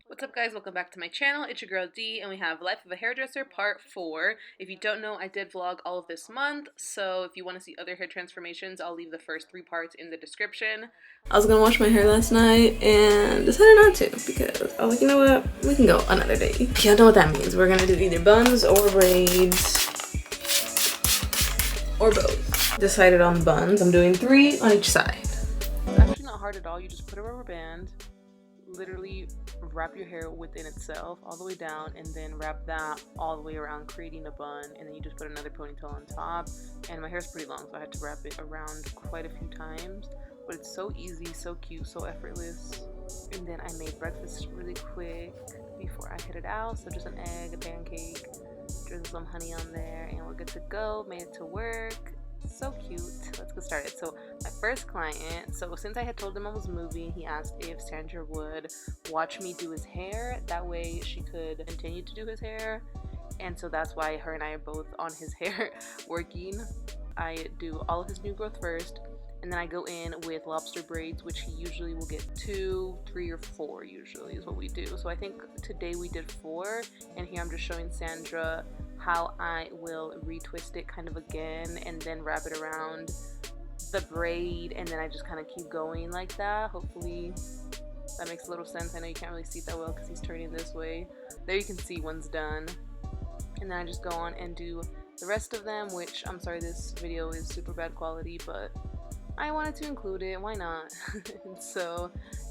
What's up guys, welcome back to my channel. It's your girl D and we have Life of a Hairdresser part 4. If you don't know, I did vlog all of this month, so if you want to see other hair transformations, I'll leave the first 3 parts in the description. I was gonna wash my hair last night and decided not to because I was like, you know what, we can go another day. Y'all know what that means. We're gonna do either buns or braids or both. Decided on the buns. I'm doing 3 on each side. It's actually not hard at all. You just put a rubber band, literally wrap your hair within itself all the way down, and then wrap that all the way around, creating a bun, and then you just put another ponytail on top. And my hair's pretty long, so I had to wrap it around quite a few times, but it's so easy, so cute, so effortless. And then I made breakfast really quick before I headed out, so just an egg, a pancake, drizzle some honey on there, and we're good to go. Made it to work. So cute. Let's get started. So my first client, so since I had told him I was moving, he asked if Sandra would watch me do his hair, that way she could continue to do his hair. And so that's why her and I are both on his hair working. I do all of his new growth first, and then I go in with lobster braids, which he usually will get 2, 3, or 4 usually is what we do. So I think today we did 4, and here I'm just showing Sandra how I will retwist it kind of again and then wrap it around the braid, and then I just kind of keep going like that. Hopefully that makes a little sense. I know you can't really see it that well because he's turning this way. There you can see one's done, and then I just go on and do the rest of them, which I'm sorry this video is super bad quality, but I wanted to include it, why not? And so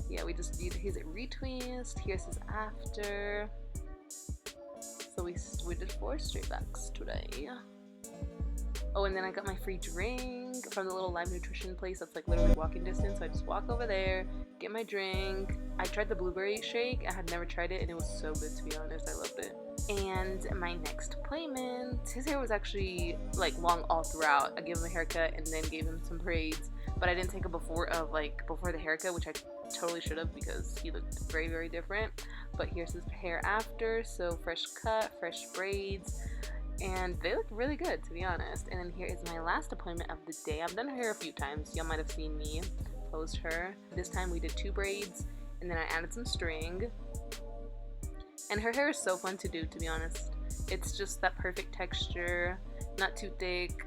yeah, we just did his retwist. Here's his after. So we did 4 straight backs today. Oh, and then I got my free drink from the little Live Nutrition place that's like literally walking distance. So I just walk over there, get my drink. I tried the blueberry shake. I had never tried it and it was so good, to be honest. I loved it. And my next appointment, his hair was actually like long all throughout. I gave him a haircut and then gave him some braids, but I didn't take a before the haircut, which I totally should have because he looked very, very different. But here's his hair after. So fresh cut, fresh braids, and they look really good, to be honest. And then here is my last appointment of the day. I've done her hair a few times. Y'all might have seen me post her. This time we did 2 braids, and then I added some string. And her hair is so fun to do, to be honest. It's just that perfect texture, not too thick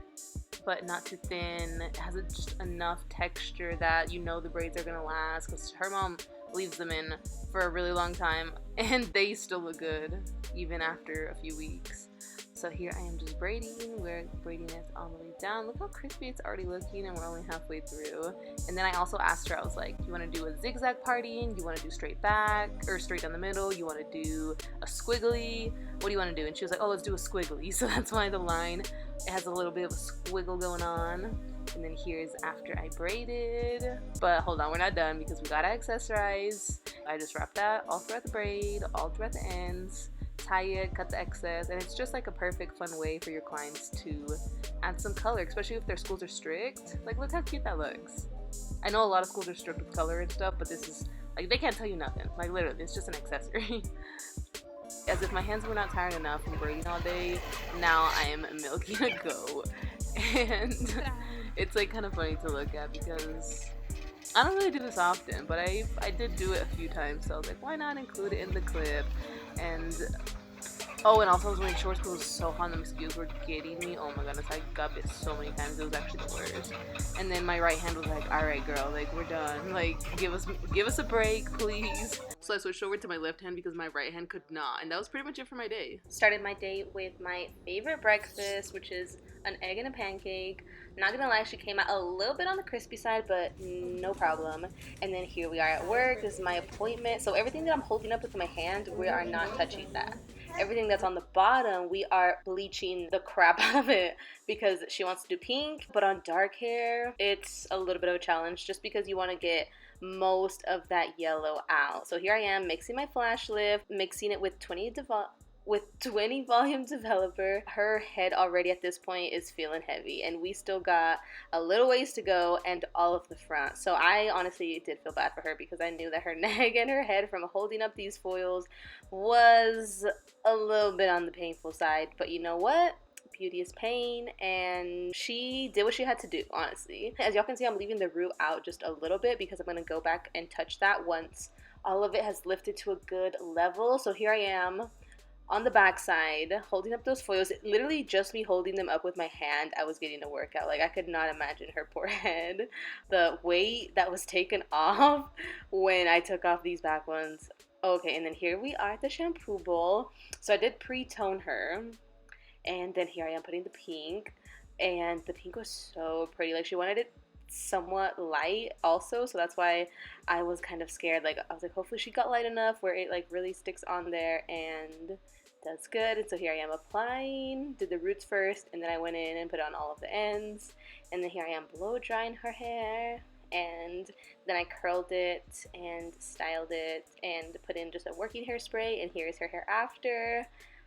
but not too thin. It has just enough texture that you know the braids are gonna last, because her mom leaves them in for a really long time and they still look good even after a few weeks. So here I am just braiding. We're braiding it all the way down. Look how crispy it's already looking, and we're only halfway through. And then I also asked her, I was like, you want to do a zigzag parting? You want to do straight back or straight down the middle? You want to do a squiggly? What do you want to do? And she was like, oh, let's do a squiggly. So that's why the line, it has a little bit of a squiggle going on. And then here's after I braided. But hold on, we're not done because we gotta accessorize. I just wrap that all throughout the braid, all throughout the ends, tie it, cut the excess, and it's just like a perfect fun way for your clients to add some color, especially if their schools are strict. Like, look how cute that looks. I know a lot of schools are strict with color and stuff, but this is like, they can't tell you nothing. Like, literally, it's just an accessory. As if my hands were not tired enough from braiding all day, now I am milking a goat. And it's like kind of funny to look at because I don't really do this often, but I did do it a few times, so I was like, why not include it in the clip? And oh, and also I was wearing shorts because it was so hot and the mosquitoes were getting me. Oh my goodness, I got bit so many times. It was actually the worst. And then my right hand was like, all right girl, like, we're done, like, give us a break, please. So I switched over to my left hand because my right hand could not, and that was pretty much it for my day. Started my day with my favorite breakfast, which is an egg and a pancake. Not gonna lie, she came out a little bit on the crispy side, but no problem. And then here we are at work. This is my appointment. So everything that I'm holding up with my hand, we are not touching that. Everything that's on the bottom, we are bleaching the crap out of it because she wants to do pink. But on dark hair, it's a little bit of a challenge just because you want to get most of that yellow out. So here I am mixing my flash lift, mixing it with 20 volume developer. Her head already at this point is feeling heavy, and we still got a little ways to go and all of the front. So I honestly did feel bad for her because I knew that her neck and her head from holding up these foils was a little bit on the painful side. But you know what? Beauty is pain, and she did what she had to do, honestly. As y'all can see, I'm leaving the root out just a little bit because I'm going to go back and touch that once all of it has lifted to a good level. So here I am on the back side holding up those foils. Literally just me holding them up with my hand, I was getting a workout. Like, I could not imagine her poor head, the weight that was taken off when I took off these back ones. Okay, and then here we are at the shampoo bowl. So I did pre-tone her, and then here I am putting the pink, and the pink was so pretty. Like, she wanted it somewhat light also, so that's why I was kind of scared. Like, I was like, hopefully she got light enough where it like really sticks on there, and that's good. And so here I am applying, did the roots first, and then I went in and put on all of the ends, and then here I am blow drying her hair, and then I curled it and styled it and put in just a working hairspray, and here's her hair after.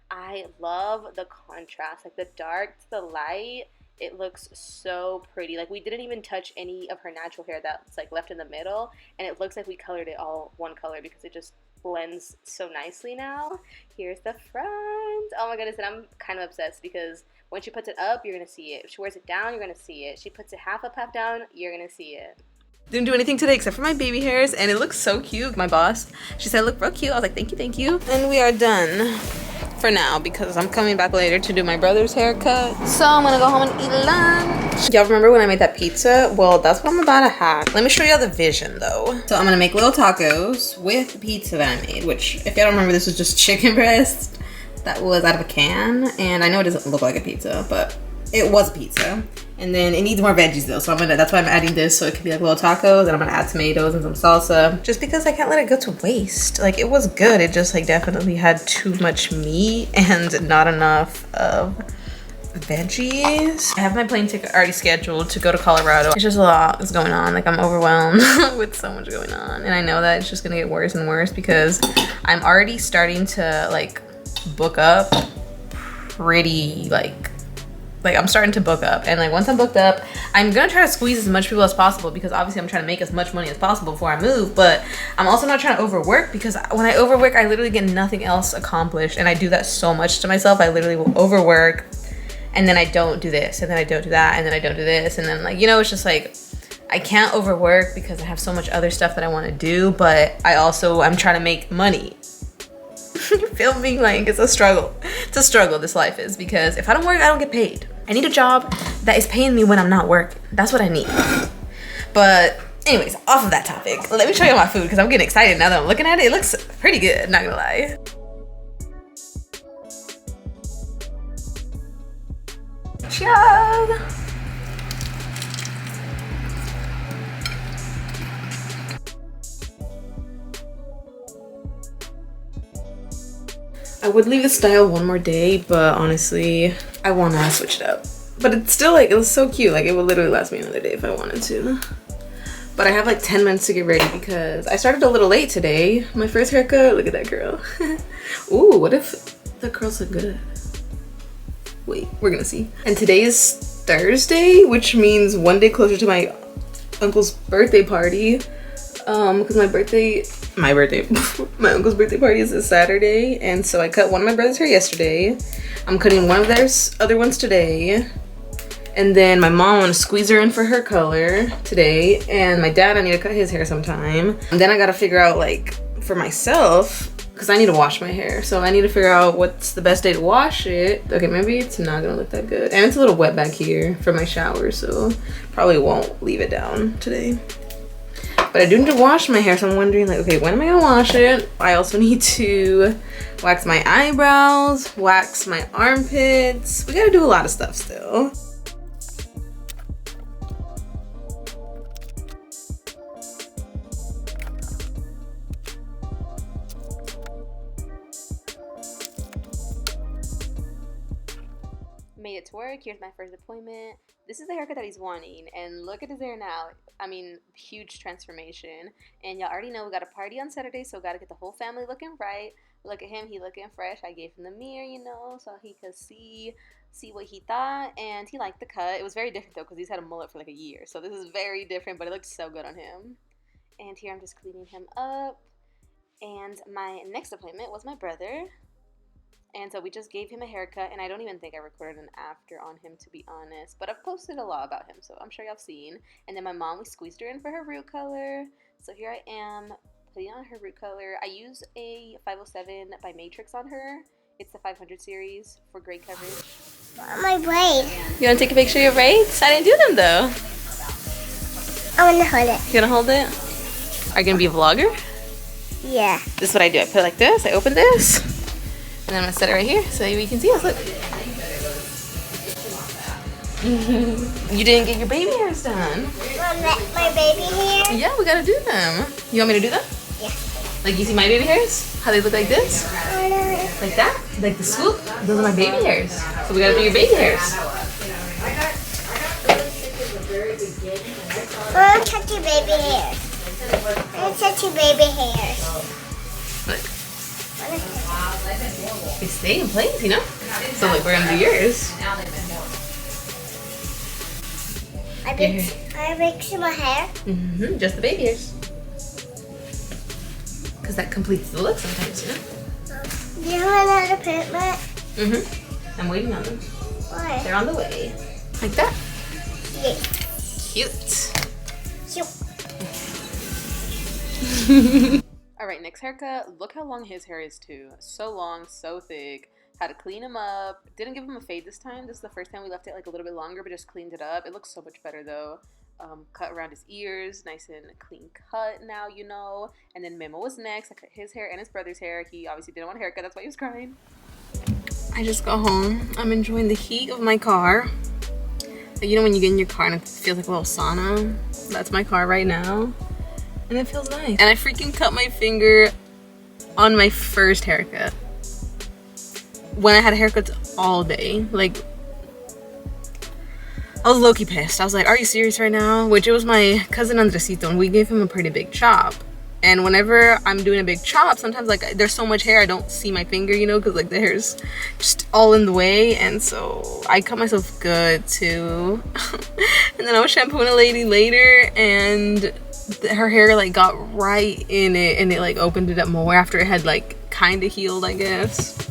I love the contrast, like the dark to the light. It looks so pretty. Like, we didn't even touch any of her natural hair that's like left in the middle, and it looks like we colored it all one color because it just blends so nicely now. Here's the front. Oh my goodness, and I'm kind of obsessed because when she puts it up, you're gonna see it. If she wears it down, you're gonna see it. She puts it half up, half down, you're gonna see it. Didn't do anything today except for my baby hairs, and it looks so cute. My boss, she said, look real cute. I was like, thank you, thank you. And we are done for now because I'm coming back later to do my brother's haircut. So I'm gonna go home and eat lunch. Y'all remember when I made that pizza? Well, that's what I'm about to hack. Let me show y'all the vision though. So I'm gonna make little tacos with the pizza that I made, which if y'all don't remember, this was just chicken breast that was out of a can. And I know it doesn't look like a pizza, but it was a pizza. And then it needs more veggies though, so that's why I'm adding this, so it could be like little tacos, and I'm gonna add tomatoes and some salsa, just because I can't let it go to waste. Like, it was good, it just like definitely had too much meat and not enough of veggies. I have my plane ticket already scheduled to go to Colorado. It's just a lot that's going on. Like, I'm overwhelmed with so much going on, and I know that it's just gonna get worse and worse because I'm already starting to like book up pretty like I'm starting to book up, and like once I'm booked up, I'm gonna try to squeeze as much people as possible because obviously I'm trying to make as much money as possible before I move, but I'm also not trying to overwork because when I overwork, I literally get nothing else accomplished, and I do that so much to myself. I literally will overwork, and then I don't do this, and then I don't do that, and then I don't do this, and then like, you know, it's just like I can't overwork because I have so much other stuff that I want to do, but I'm trying to make money. You feel me? Like, it's a struggle. It's a struggle, this life is, because if I don't work, I don't get paid. I need a job that is paying me when I'm not working. That's what I need. But anyways, off of that topic, let me show you my food because I'm getting excited now that I'm looking at it. It looks pretty good, not gonna lie. Ciao. I would leave the style one more day, but honestly, I want to switch it up. But it's still like, it was so cute. Like, it would literally last me another day if I wanted to. But I have like 10 minutes to get ready because I started a little late today. My first haircut, look at that girl. Ooh, what if the curls look good? Wait, we're gonna see. And today is Thursday, which means one day closer to my uncle's birthday party. Because my uncle's birthday party is this Saturday, and so I cut one of my brother's hair yesterday. I'm cutting one of their other ones today, and then my mom, I want to squeeze her in for her color today, and my dad, I need to cut his hair sometime. And then I gotta figure out, like, for myself, because I need to wash my hair, so I need to figure out what's the best day to wash it. Okay, maybe it's not gonna look that good, and it's a little wet back here from my shower, so probably won't leave it down today. But I do need to wash my hair, so I'm wondering, like, okay, when am I gonna wash it? I also need to wax my eyebrows, wax my armpits. We gotta do a lot of stuff still. Made it to work. Here's my first appointment. This is the haircut that he's wanting, and look at his hair now. I mean, huge transformation. And y'all already know we got a party on Saturday, so gotta get the whole family looking right. Look at him, he looking fresh. I gave him the mirror, you know, so he could see what he thought, and he liked the cut. It was very different though, because he's had a mullet for like a year, so this is very different, but it looked so good on him. And here I'm just cleaning him up. And my next appointment was my brother. And so we just gave him a haircut, and I don't even think I recorded an after on him, to be honest. But I've posted a lot about him, so I'm sure y'all have seen. And then my mom, we squeezed her in for her root color. So here I am putting on her root color. I use a 507 by Matrix on her. It's the 500 series for great coverage. My braids. You want to take a picture of your braids? I didn't do them though. I want to hold it. You gonna hold it? Are you gonna be a vlogger? Yeah. This is what I do. I put it like this. I open this, and then I'm gonna set it right here so you can see us. Look. You didn't get your baby hairs done. My baby hair? Yeah, we gotta do them. You want me to do them? Yeah. Like you see my baby hairs? How they look like this? Like that? Like the swoop? Those are my baby hairs. So we gotta do your baby hairs. I want to touch your baby hairs. I want to touch your baby hairs. Look. They stay in place, you know? So like we're gonna do yours. I make some hair. Just the baby hairs. Because that completes the look sometimes, you know? Do you want another pigment? I'm waiting on them. Why? They're on the way. Like that. Yeah. Cute. Shoot. Alright, next haircut. Look how long his hair is too. So long, so thick. Had to clean him up. Didn't give him a fade this time. This is the first time we left it like a little bit longer, but just cleaned it up. It looks so much better though. Cut around his ears, nice and clean cut now, you know. And then Memo was next. I cut his hair and his brother's hair. He obviously didn't want a haircut, that's why he was crying. I just got home. I'm enjoying the heat of my car. You know when you get in your car and it feels like a little sauna? That's my car right now. And it feels nice. And I freaking cut my finger on my first haircut. When I had haircuts all day. Like, I was low-key pissed. I was like, are you serious right now? Which it was my cousin Andresito, and we gave him a pretty big chop. And whenever I'm doing a big chop, sometimes like there's so much hair I don't see my finger, you know, because like the hair's just all in the way. And so I cut myself good too. And then I was shampooing a lady later, and her hair like got right in it, and it like opened it up more after it had like kind of healed, I guess.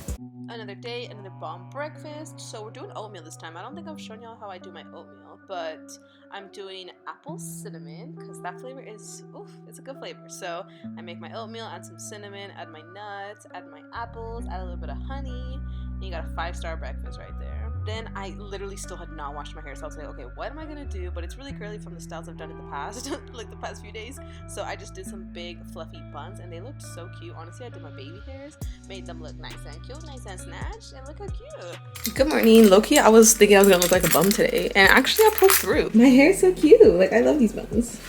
Another day, another bomb breakfast. So we're doing oatmeal this time. I don't think I've shown y'all how I do my oatmeal, but I'm doing apple cinnamon because that flavor is, oof, it's a good flavor. So I make my oatmeal, add some cinnamon, add my nuts, add my apples, add a little bit of honey, and you got a 5-star breakfast right there. Then I literally still had not washed my hair, so I was like, okay, what am I gonna do? But it's really curly from the styles I've done in the past, like the past few days. So I just did some big fluffy buns, and they looked so cute. Honestly, I did my baby hairs, made them look nice and cute, nice and snatched, and look how cute. Good morning. Low-key, I was thinking I was gonna look like a bum today, and actually I pulled through. My hair is so cute. Like, I love these buns.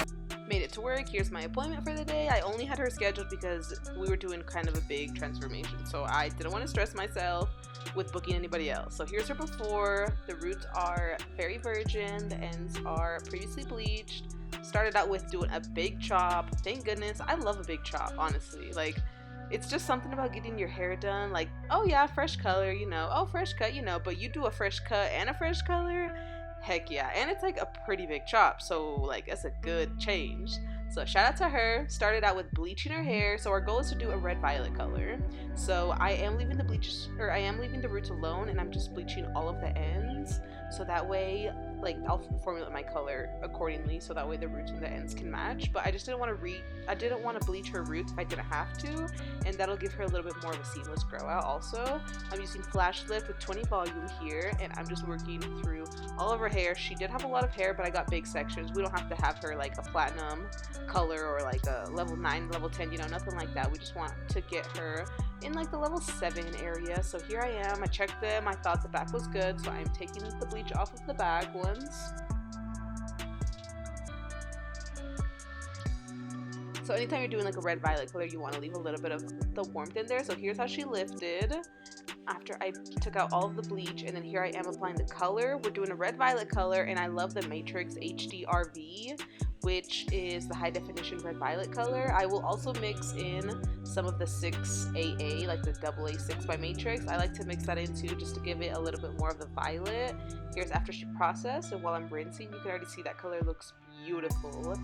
Made it to work. Here's my appointment for the day. I only had her scheduled because we were doing kind of a big transformation, so I didn't want to stress myself with booking anybody else. So here's her before. The roots are very virgin, the ends are previously bleached. Started out with doing a big chop. Thank goodness. I love a big chop, honestly. Like, it's just something about getting your hair done. Like, oh yeah, fresh color, you know, oh, fresh cut, you know, but you do a fresh cut and a fresh color, heck yeah. And it's like a pretty big chop, so like it's a good change. So shout out to her. Started out with bleaching her hair. So our goal is to do a red violet color. So I am leaving the roots alone, and I'm just bleaching all of the ends. So that way, like, I'll formulate my color accordingly, so that way the roots and the ends can match. But I just didn't want to bleach her roots if I didn't have to, and that'll give her a little bit more of a seamless grow out. Also, I'm using Flash Lift with 20 volume here, and I'm just working through all of her hair. She did have a lot of hair, but I got big sections. We don't have to have her like a platinum color or like a level 9, level 10, you know, nothing like that. We just want to get her in like the level 7 area. So here I am. I checked them. I thought the back was good, so I'm taking the bleach off of the back ones. So anytime you're doing like a red violet color, you want to leave a little bit of the warmth in there. So here's how she lifted after I took out all of the bleach, and then here I am applying the color. We're doing a red violet color, and I love the Matrix HDRV, which is the high definition red violet color. I will also mix in some of the 6AA, like the AA6 by Matrix. I like to mix that in too, just to give it a little bit more of the violet. Here's after she processed, and while I'm rinsing, you can already see that color looks beautiful,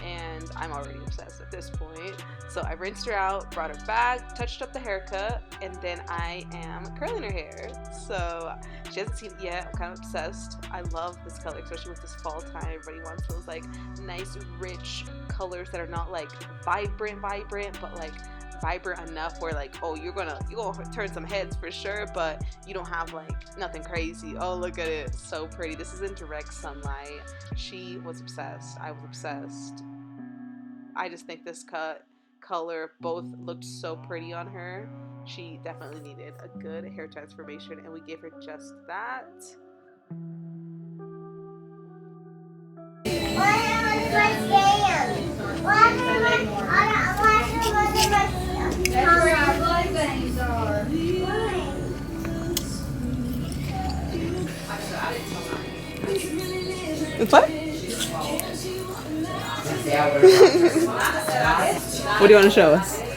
and I'm already obsessed at this point. So I rinsed her out, brought her back, touched up the haircut, and then I am curling her hair. So she hasn't seen it yet. I'm kind of obsessed. I love this color, especially with this fall time. Everybody wants those like nice rich colors that are not like vibrant, but like vibrant enough where like, oh, you're gonna turn some heads for sure, but you don't have like nothing crazy. Oh, look at it, so pretty. This is in direct sunlight. She was obsessed. I was obsessed. I just think this color both looked so pretty on her. She definitely needed a good hair transformation, and we gave her just that. What? What do you want to show us?